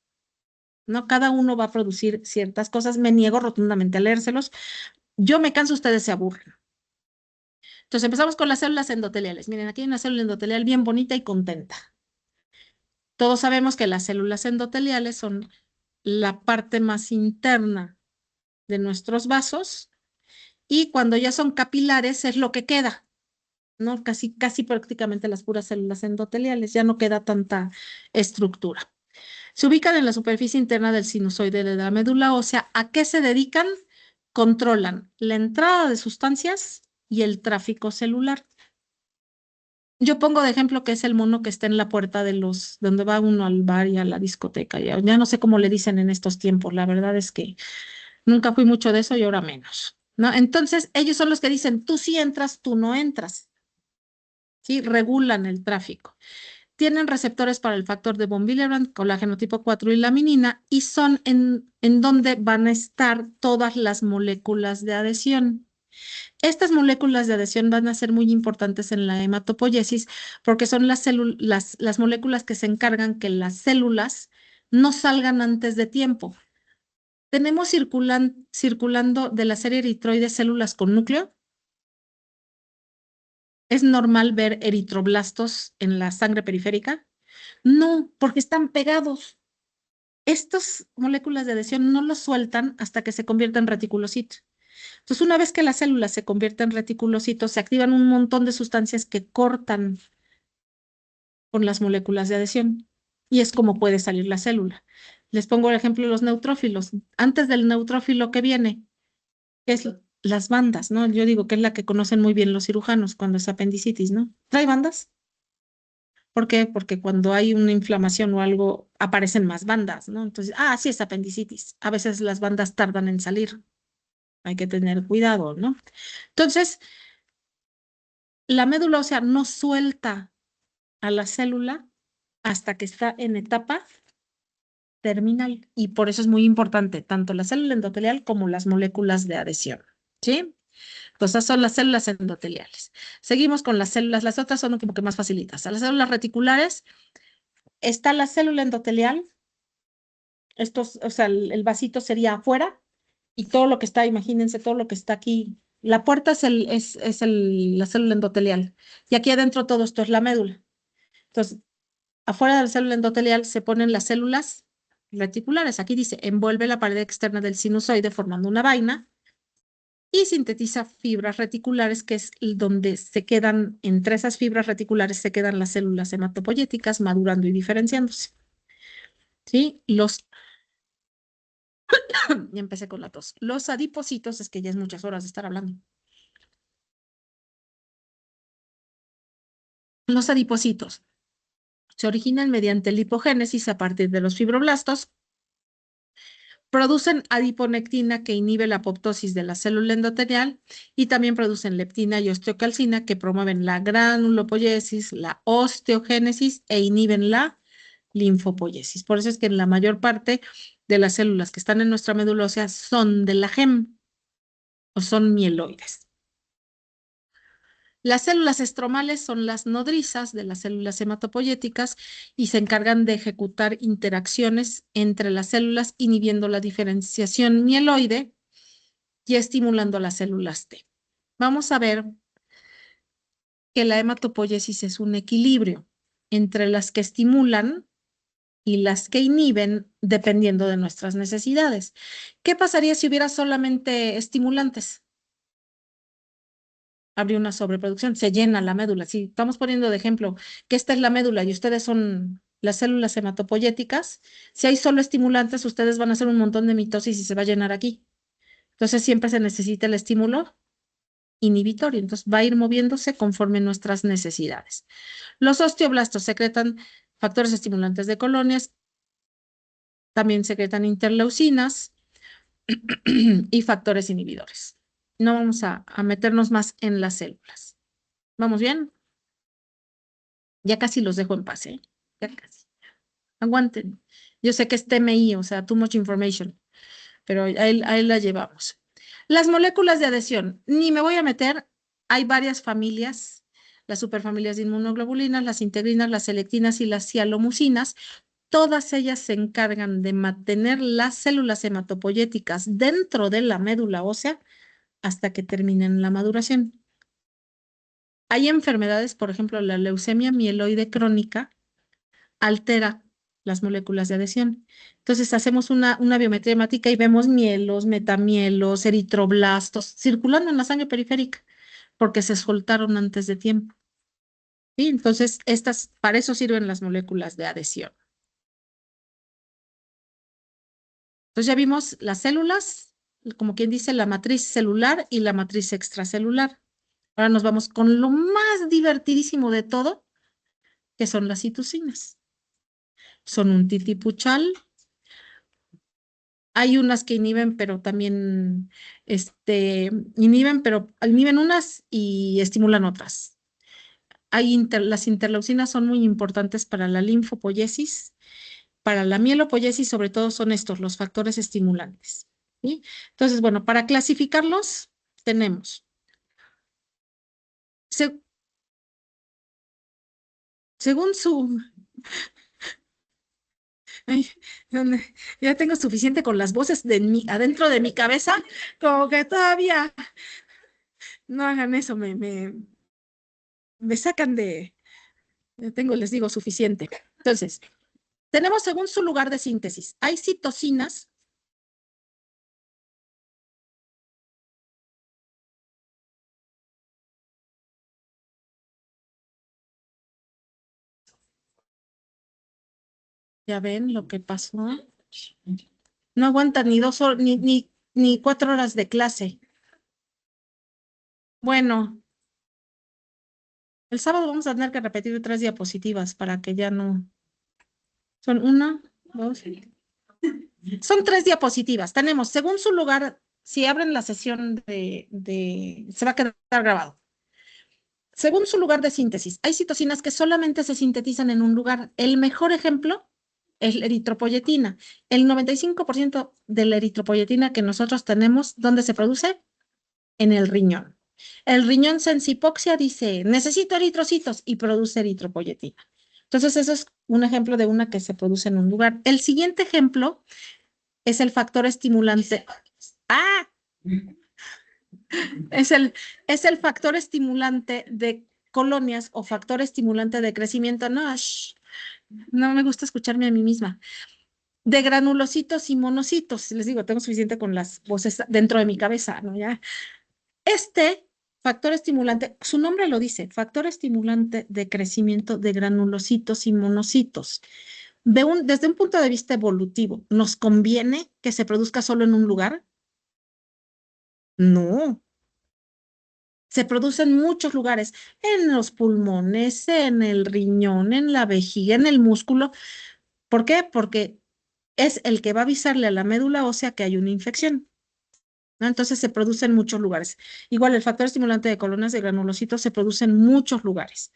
¿No? Cada uno va a producir ciertas cosas. Me niego rotundamente a leérselos. Yo me canso, ustedes se aburren. Entonces empezamos con las células endoteliales. Miren, aquí hay una célula endotelial bien bonita y contenta. Todos sabemos que las células endoteliales son la parte más interna de nuestros vasos y cuando ya son capilares es lo que queda, ¿no? Casi prácticamente las puras células endoteliales, ya no queda tanta estructura. Se ubican en la superficie interna del sinusoide de la médula ósea. ¿A qué se dedican? Controlan la entrada de sustancias y el tráfico celular. Yo pongo de ejemplo que es el mono que está en la puerta donde va uno al bar y a la discoteca. Ya no sé cómo le dicen en estos tiempos. La verdad es que nunca fui mucho de eso y ahora menos, ¿no? Entonces, ellos son los que dicen, tú sí entras, tú no entras. ¿Sí? Regulan el tráfico. Tienen receptores para el factor de von Willebrand, colágeno tipo 4 y laminina, y son en donde van a estar todas las moléculas de adhesión. Estas moléculas de adhesión van a ser muy importantes en la hematopoiesis porque son las moléculas que se encargan que las células no salgan antes de tiempo. Tenemos circulando de la serie eritroide células con núcleo. ¿Es normal ver eritroblastos en la sangre periférica? No, porque están pegados. Estas moléculas de adhesión no los sueltan hasta que se convierten en reticulocito. Entonces, una vez que la célula se convierte en reticulocitos, se activan un montón de sustancias que cortan con las moléculas de adhesión y es como puede salir la célula. Les pongo el ejemplo de los neutrófilos. Antes del neutrófilo que viene, es las bandas, ¿no? Yo digo que es la que conocen muy bien los cirujanos cuando es apendicitis, ¿no? ¿Trae bandas? ¿Por qué? Porque cuando hay una inflamación o algo, aparecen más bandas, ¿no? Entonces, sí es apendicitis. A veces las bandas tardan en salir. Hay que tener cuidado, ¿no? Entonces, la médula ósea no suelta a la célula hasta que está en etapa terminal y por eso es muy importante tanto la célula endotelial como las moléculas de adhesión, ¿sí? Entonces, esas son las células endoteliales. Seguimos con las células, las otras son como que más facilitas. A las células reticulares está la célula endotelial, o sea, el vasito sería afuera y todo lo que está, imagínense, todo lo que está aquí. La puerta la célula endotelial y aquí adentro todo esto es la médula. Entonces, afuera de la célula endotelial se ponen las células reticulares. Aquí dice, envuelve la pared externa del sinusoide formando una vaina y sintetiza fibras reticulares, que es donde se quedan, entre esas fibras reticulares se quedan las células hematopoyéticas madurando y diferenciándose. ¿Sí? Ya empecé con la tos. Los adipocitos, es que ya es muchas horas de estar hablando. Los adipocitos se originan mediante lipogénesis a partir de los fibroblastos Producen adiponectina que inhibe la apoptosis de la célula endotelial y también producen leptina y osteocalcina que promueven la granulopoiesis, la osteogénesis e inhiben la linfopoiesis. Por eso es que en la mayor parte de las células que están en nuestra médula ósea son de la GEM o son mieloides. Las células estromales son las nodrizas de las células hematopoyéticas y se encargan de ejecutar interacciones entre las células, inhibiendo la diferenciación mieloide y estimulando las células T. Vamos a ver que la hematopoiesis es un equilibrio entre las que estimulan y las que inhiben dependiendo de nuestras necesidades. ¿Qué pasaría si hubiera solamente estimulantes? Habría una sobreproducción, se llena la médula. Si estamos poniendo de ejemplo que esta es la médula y ustedes son las células hematopoyéticas, si hay solo estimulantes, ustedes van a hacer un montón de mitosis y se va a llenar aquí. Entonces siempre se necesita el estímulo inhibitorio, entonces va a ir moviéndose conforme nuestras necesidades. Los osteoblastos secretan factores estimulantes de colonias, también secretan interleucinas y factores inhibidores. No vamos a meternos más en las células. ¿Vamos bien? Ya casi los dejo en paz, ¿eh? Ya casi. Aguanten. Yo sé que es TMI, o sea, too much information, pero ahí la llevamos. Las moléculas de adhesión, ni me voy a meter, hay varias familias, las superfamilias de inmunoglobulinas, las integrinas, las selectinas y las cialomucinas, todas ellas se encargan de mantener las células hematopoyéticas dentro de la médula ósea hasta que terminen la maduración. Hay enfermedades, por ejemplo, la leucemia mieloide crónica altera las moléculas de adhesión. Entonces hacemos una biometría hemática y vemos mielos, metamielos, eritroblastos circulando en la sangre periférica porque se soltaron antes de tiempo. ¿Sí? Entonces, para eso sirven las moléculas de adhesión. Entonces ya vimos las células, como quien dice, la matriz celular y la matriz extracelular. Ahora nos vamos con lo más divertidísimo de todo, que son las citocinas. Son un titipuchal. Hay unas que inhiben, pero también inhiben unas y estimulan otras. Las interleucinas son muy importantes para la linfopoiesis, para la mielopoiesis, sobre todo son estos, los factores estimulantes. ¿Sí? Entonces, bueno, para clasificarlos tenemos, se- según su, ay, ya tengo suficiente con las voces adentro de mi cabeza, como que todavía no hagan eso, me sacan ya tengo, les digo, suficiente. Entonces, tenemos según su lugar de síntesis. Hay citocinas. Ya ven lo que pasó. No aguantan ni 2 horas, ni 4 horas de clase. Bueno, el sábado vamos a tener que repetir 3 diapositivas para que ya no. Son una, dos. Son 3 diapositivas. Tenemos, según su lugar, si abren la sesión se va a quedar grabado. Según su lugar de síntesis, hay citocinas que solamente se sintetizan en un lugar. El mejor ejemplo es la eritropoyetina. El 95% de la eritropoyetina que nosotros tenemos, ¿dónde se produce? En el riñón. El riñón sensipoxia dice, necesito eritrocitos y produce eritropoyetina. Entonces, eso es un ejemplo de una que se produce en un lugar. El siguiente ejemplo es el factor estimulante. ¡Ah! Es el factor estimulante de colonias o factor estimulante de crecimiento. No, no me gusta escucharme a mí misma. De granulocitos y monocitos. Les digo, tengo suficiente con las voces dentro de mi cabeza, ¿no? Ya. Este factor estimulante, su nombre lo dice, factor estimulante de crecimiento de granulocitos y monocitos. Desde un punto de vista evolutivo, ¿nos conviene que se produzca solo en un lugar? No. Se produce en muchos lugares, en los pulmones, en el riñón, en la vejiga, en el músculo. ¿Por qué? Porque es el que va a avisarle a la médula ósea que hay una infección, ¿no? Entonces se produce en muchos lugares. Igual el factor estimulante de colonias de granulocitos se produce en muchos lugares,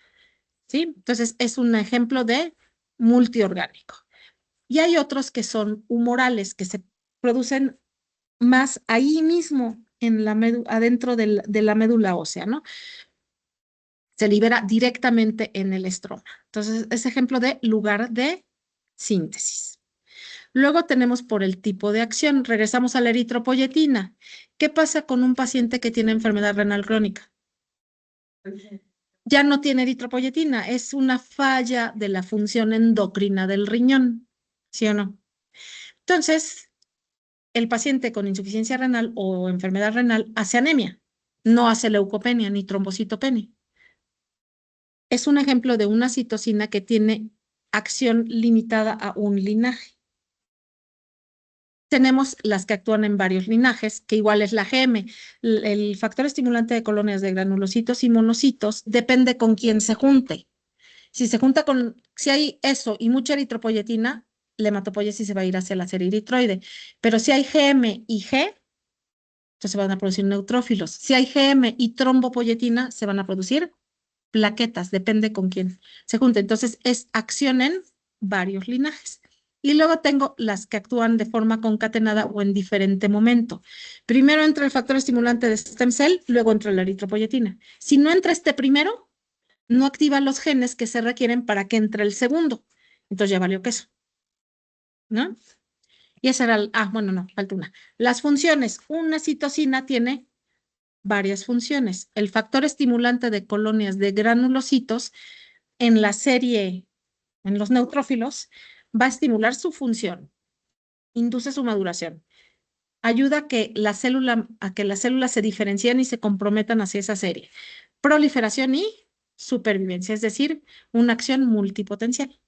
¿sí? Entonces es un ejemplo de multiorgánico. Y hay otros que son humorales, que se producen más ahí mismo en la adentro de la médula ósea, ¿no? Se libera directamente en el estroma. Entonces, es ejemplo de lugar de síntesis. Luego tenemos por el tipo de acción. Regresamos a la eritropoyetina. ¿Qué pasa con un paciente que tiene enfermedad renal crónica? Ya no tiene eritropoyetina, es una falla de la función endocrina del riñón, ¿sí o no? Entonces, el paciente con insuficiencia renal o enfermedad renal hace anemia, no hace leucopenia ni trombocitopenia. Es un ejemplo de una citosina que tiene acción limitada a un linaje. Tenemos las que actúan en varios linajes, que igual es la GM. El factor estimulante de colonias de granulocitos y monocitos depende con quién se junte. Si se junta con, si hay eso y mucha eritropoyetina, la hematopoiesis se va a ir hacia la serie eritroide. Pero si hay GM y G, entonces se van a producir neutrófilos. Si hay GM y trombopoyetina, se van a producir plaquetas, depende con quién se junte. Entonces es acción en varios linajes. Y luego tengo las que actúan de forma concatenada o en diferente momento. Primero entra el factor estimulante de stem cell, luego entra la eritropoyetina. Si no entra este primero, no activa los genes que se requieren para que entre el segundo. Entonces ya valió queso, ¿no? Y esa era, bueno, no, falta una. Las funciones. Una citosina tiene varias funciones. El factor estimulante de colonias de granulocitos en la serie, en los neutrófilos, va a estimular su función, induce su maduración, ayuda a que las células se diferencien y se comprometan hacia esa serie. Proliferación y supervivencia, es decir, una acción multipotencial.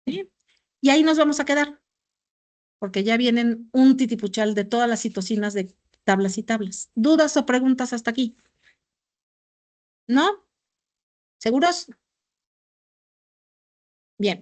¿Sí? Y ahí nos vamos a quedar, porque ya vienen un titipuchal de todas las citocinas de tablas y tablas. ¿Dudas o preguntas hasta aquí? ¿No? ¿Seguros? Bien.